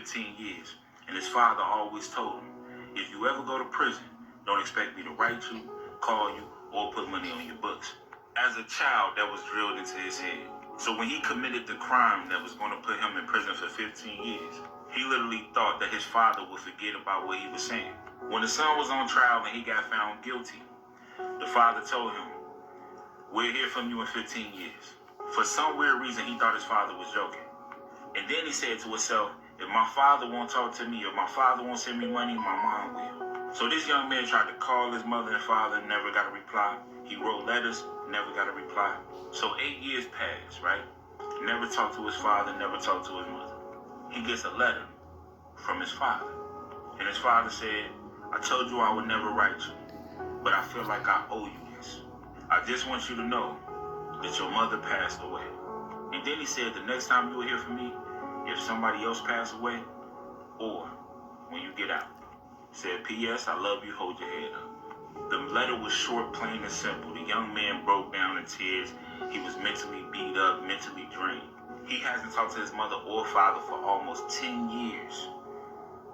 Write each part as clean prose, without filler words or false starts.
15 years. And his father always told him, if you ever go to prison, don't expect me to write you, call you, or put money on your books. As a child, that was drilled into his head. So when he committed the crime that was going to put him in prison for 15 years, he literally thought that his father would forget about what he was saying. When the son was on trial and he got found guilty, the father told him, we'll hear from you in 15 years. For some weird reason, he thought his father was joking. And then he said to himself, if my father won't talk to me, if my father won't send me money, my mom will. So this young man tried to call his mother and father, never got a reply. He wrote letters, never got a reply. So 8 years passed, right? Never talked to his father, never talked to his mother. He gets a letter from his father. And his father said, I told you I would never write you, but I feel like I owe you this. I just want you to know that your mother passed away. And then he said, the next time you will hear from me, if somebody else passed away, or when you get out. He said, P.S. I love you, hold your head up. The letter was short, plain, and simple. The young man broke down in tears. He was mentally beat up, mentally drained. He hasn't talked to his mother or father for almost 10 years.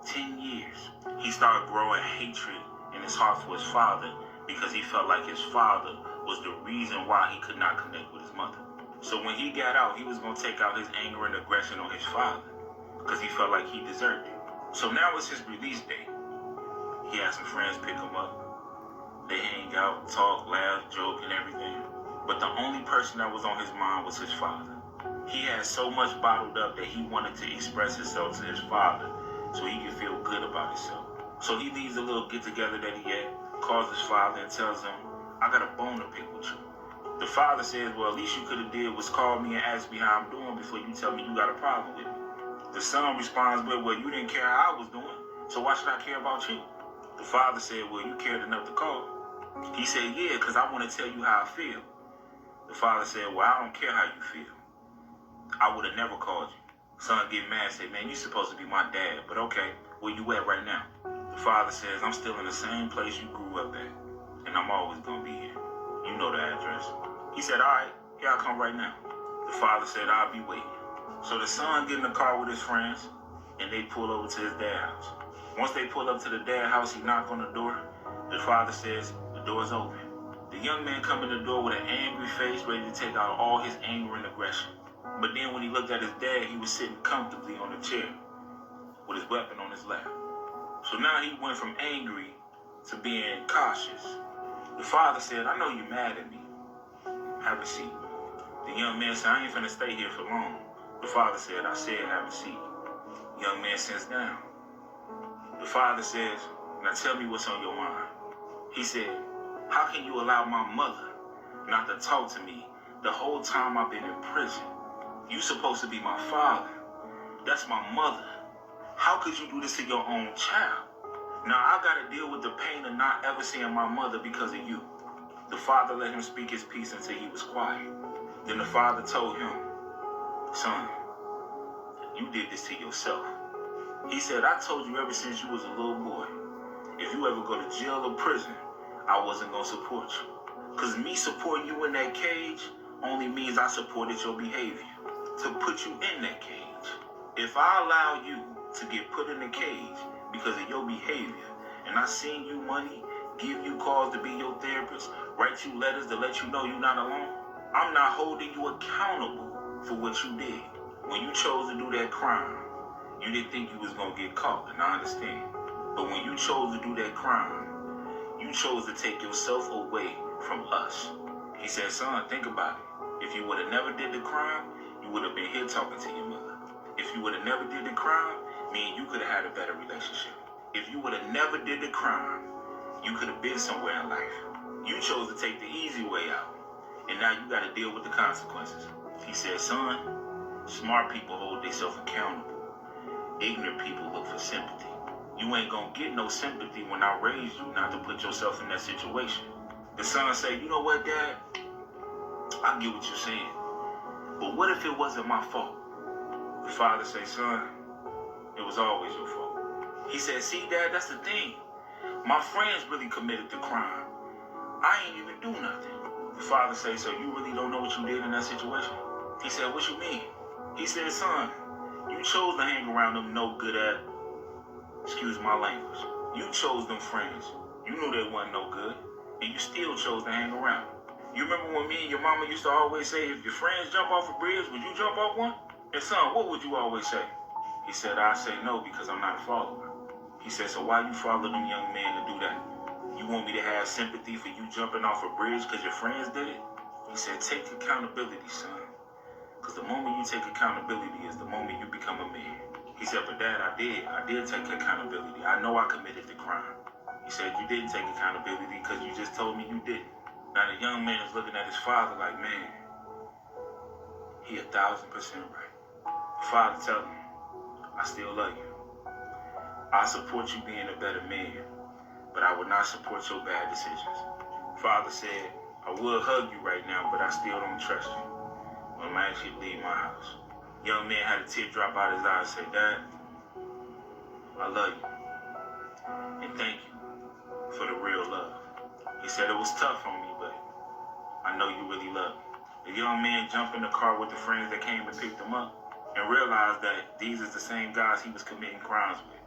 10 years. He started growing hatred in his heart for his father because he felt like his father was the reason why he could not connect with his mother. So when he got out, he was going to take out his anger and aggression on his father because he felt like he deserved it. So now it's his release day. He had some friends pick him up. They hang out, talk, laugh, joke, and everything. But the only person that was on his mind was his father. He had so much bottled up that he wanted to express himself to his father so he could feel good about himself. So he leaves a little get-together that he had, calls his father and tells him, I got a bone to pick with you. The father says, well, at least you could have did was call me and ask me how I'm doing before you tell me you got a problem with me. The son responds with, well, you didn't care how I was doing, so why should I care about you? The father said, well, you cared enough to call. He said, yeah, because I want to tell you how I feel. The father said, well, I don't care how you feel. I would have never called you. Son get mad and say, man, you supposed to be my dad, but okay, where you at right now? The father says, I'm still in the same place you grew up at, and I'm always going to be here. You know the address. He said, all right, here I come right now. The father said, I'll be waiting. So the son get in the car with his friends, and they pull over to his dad's house. Once they pull up to the dad's house, he knock on the door. The father says, the door's open. The young man come in the door with an angry face, ready to take out all his anger and aggression. But then when he looked at his dad, he was sitting comfortably on a chair with his weapon on his lap. So now he went from angry to being cautious. The father said, I know you're mad at me. Have a seat. The young man said, I ain't finna stay here for long. The father said, I said have a seat. The young man sits down. The father says, now tell me what's on your mind. He said, how can you allow my mother not to talk to me the whole time I've been in prison? You supposed to be my father. That's my mother. How could you do this to your own child? Now I gotta deal with the pain of not ever seeing my mother because of you. The father let him speak his piece until he was quiet. Then the father told him, son, you did this to yourself. He said, I told you ever since you was a little boy, if you ever go to jail or prison, I wasn't gonna support you. Cause me supporting you in that cage only means I supported your behavior to put you in that cage. If I allow you to get put in the cage because of your behavior, and I send you money, give you calls to be your therapist, write you letters to let you know you're not alone, I'm not holding you accountable for what you did. When you chose to do that crime, you didn't think you was going to get caught, and I understand. But when you chose to do that crime, you chose to take yourself away from us. He said, son, think about it. If you would have never did the crime, you would have been here talking to your mother. If you would have never did the crime, me and you could have had a better relationship. If you would have never did the crime, you could have been somewhere in life. You chose to take the easy way out, and now you got to deal with the consequences. He said, son, smart people hold themselves accountable. Ignorant people look for sympathy. You ain't gonna get no sympathy when I raised you not to put yourself in that situation. The son said, you know what, Dad? I get what you're saying. But what if it wasn't my fault? The father said, son, it was always your fault. He said, see, Dad, that's the thing. My friends really committed the crime. I ain't even do nothing. The father said, so you really don't know what you did in that situation? He said, what you mean? He said, son, you You chose to hang around them no good at, excuse my language. You chose them friends. You knew they wasn't no good, and you still chose to hang around. You remember when me and your mama used to always say, if your friends jump off a bridge, would you jump off one? And son, what would you always say? He said, I say no because I'm not a follower. He said, so why you follow them young men to do that? You want me to have sympathy for you jumping off a bridge because your friends did it? He said, take accountability, son. Because the moment you take accountability is the moment you become a man. He said, but Dad, I did take accountability. I know I committed the crime. He said, you didn't take accountability because you just told me you didn't. Now the young man is looking at his father like, man, he 1,000% right. The father telling him, I still love you. I support you being a better man, but I would not support your bad decisions. Father said, I would hug you right now, but I still don't trust you. I'm actually leave my house. Young man had a tear drop out his eye and said, Dad, I love you. And thank you for the real love. He said it was tough on me, but I know you really love me. The young man jumped in the car with the friends that came and picked him up and realized that these is the same guys he was committing crimes with.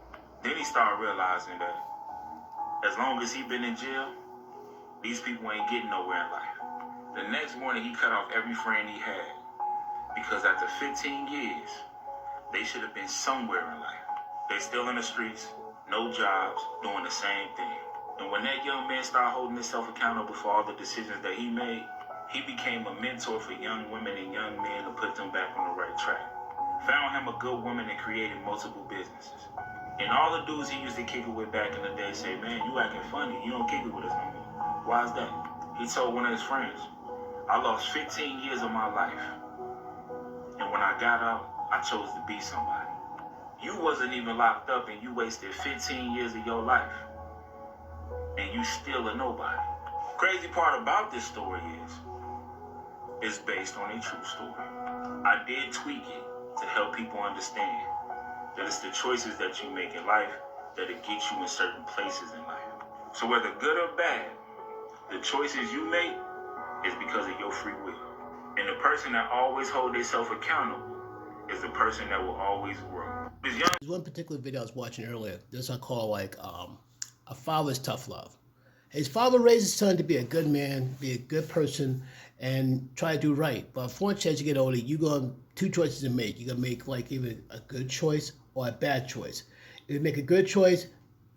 Then he started realizing that as long as he been in jail, these people ain't getting nowhere in life. The next morning, he cut off every friend he had because after 15 years, they should have been somewhere in life. They still in the streets, no jobs, doing the same thing. And when that young man started holding himself accountable for all the decisions that he made, he became a mentor for young women and young men to put them back on the right track. Found him a good woman and created multiple businesses. And all the dudes he used to kick it with back in the day say, man, you acting funny. You don't kick it with us no more. Why is that? He told one of his friends, I lost 15 years of my life. And when I got out, I chose to be somebody. You wasn't even locked up and you wasted 15 years of your life. And you still a nobody. Crazy part about this story is, it's based on a true story. I did tweak it to help people understand that it's the choices that you make in life that'll get you in certain places in life. So whether good or bad, the choices you make is because of your free will. And the person that always holds themselves accountable is the person that will always grow. There's one particular video I was watching earlier. This I call like a father's tough love. His father raised his son to be a good man, be a good person, and try to do right. But unfortunately, as you get older, you got two choices to make. You're gonna make like either a good choice or a bad choice. If you make a good choice,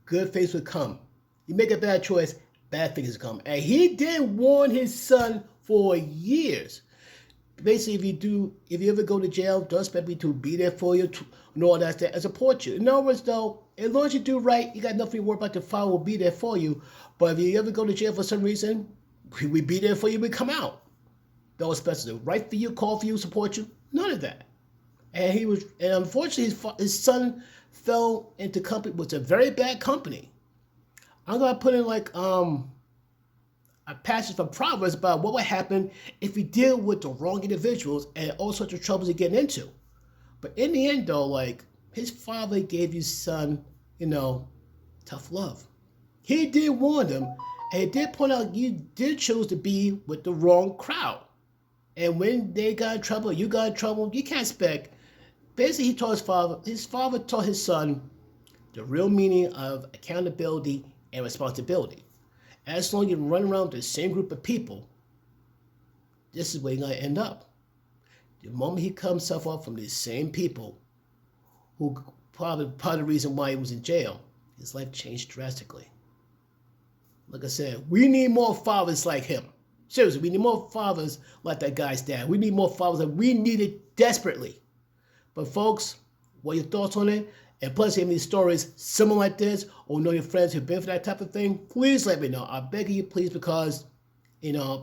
good things will come. You make a bad choice, bad things will come. And he did warn his son for years. Basically, if you ever go to jail, don't expect me to be there for you and all that stuff and support you. In other words, though, as long as you do right, you got nothing to worry about. The father will be there for you. But if you ever go to jail for some reason, we be there for you. We come out. Don't expect us to write for you, call for you, support you. None of that. And unfortunately, his son fell into company with a very bad company. I'm gonna put in like a passage from Proverbs about what would happen if we deal with the wrong individuals and all sorts of troubles he's getting into. But in the end, though, like his father gave his son, tough love. He did warn them, and he did point out you did choose to be with the wrong crowd. And when they got in trouble, you got in trouble, you can't expect. Basically, he taught his father taught his son the real meaning of accountability and responsibility. As long as you run around the same group of people, this is where you're going to end up. The moment he cut himself off from these same people, who probably part of the reason why he was in jail, his life changed drastically. Like I said, we need more fathers like him. Seriously, we need more fathers like that guy's dad. We need more fathers that we need it desperately. But folks, what are your thoughts on it? And plus, if you have any stories similar like this, or know your friends who've been for that type of thing, please let me know. I beg you, please, because,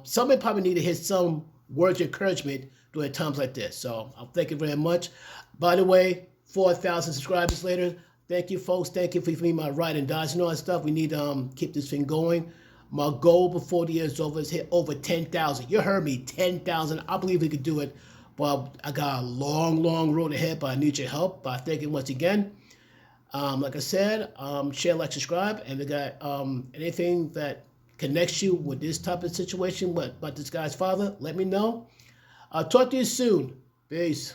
somebody probably need to hear some words of encouragement during times like this. So I'll thank you very much. By the way, 4,000 subscribers later. Thank you, folks. Thank you for me, my ride and dies and all that stuff. We need to keep this thing going. My goal before the year is over is hit over 10,000. You heard me, 10,000. I believe we could do it. But I got a long, long road ahead, but I need your help. But I thank you once again. Like I said, share, like, subscribe. And we got anything that connects you with this type of situation, about this guy's father, let me know. I'll talk to you soon. Peace.